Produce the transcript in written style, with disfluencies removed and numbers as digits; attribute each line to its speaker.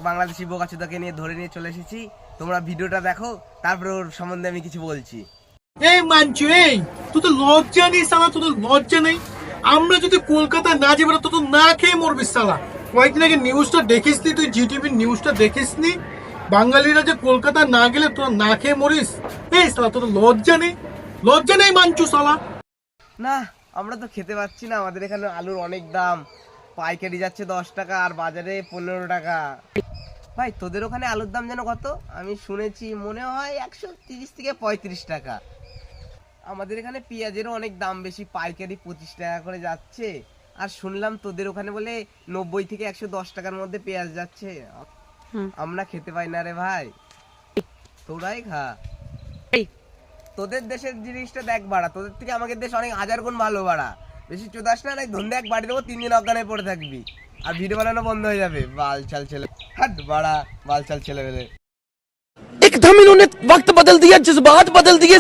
Speaker 1: বাংলাদেশি বোকাচোদাকে নিয়ে ধরে নিয়ে চলে এসেছি। তোমরা ভিডিওটা দেখো, তারপরে ওর সম্বন্ধে আমি কিছু বলছি।
Speaker 2: এই মানছু, এই তুই তো লজ্জা নেই সালা, তোর তো লজ্জা নেই। আমরা যদি কলকাতা না যাবো তো না খেয়ে মরবি সালা। কয়েকদিন আগে নিউজটা দেখিস নি? তুই জিটিভির নিউজটা দেখিস নি? বাঙালিরা যে কলকাতা না গেলে তোরা না খেয়ে মরিস। এই সালা, তোর লজ্জা নেই? লজ্জা নেই মানছু সালা?
Speaker 1: না, আমরা তো খেতে পাচ্ছি না। আমাদের এখানে আলুর অনেক দাম, পাইকারি যাচ্ছে 10 টাকা আর বাজারে 15 টাকা। ভাই তোদের ওখানে আলুর দাম যেন কত? আমি শুনেছি মনে হয় 130 থেকে 35 টাকা। আমাদের এখানে পেঁয়াজেরও অনেক দাম বেশি, পাইকারি 25 টাকা করে যাচ্ছে। আর শুনলাম তোদের ওখানে বলে 90 থেকে 110 টাকার মধ্যে পেঁয়াজ যাচ্ছে। আমরা খেতে পাই না রে ভাই, তোরাই খা। তোদের দেশের জিনিসটা দেখ বাড়া, তোদের থেকে আমাদের দেশ অনেক হাজার গুণ ভালো বাড়া। বেশি চোদাস না, নাই ধন্দে এক বাড়ি দেবো, 3 দিন অজ্ঞানে পড়ে থাকবি আর ভিডিও বানানো বন্ধ হয়ে যাবে। বালচাল ছেলে, হাট বাড়া, বালচাল ছেলে বেলে।
Speaker 3: एकदम इन्होंने वक्त बदल दिया, जज्बात बदल दिए।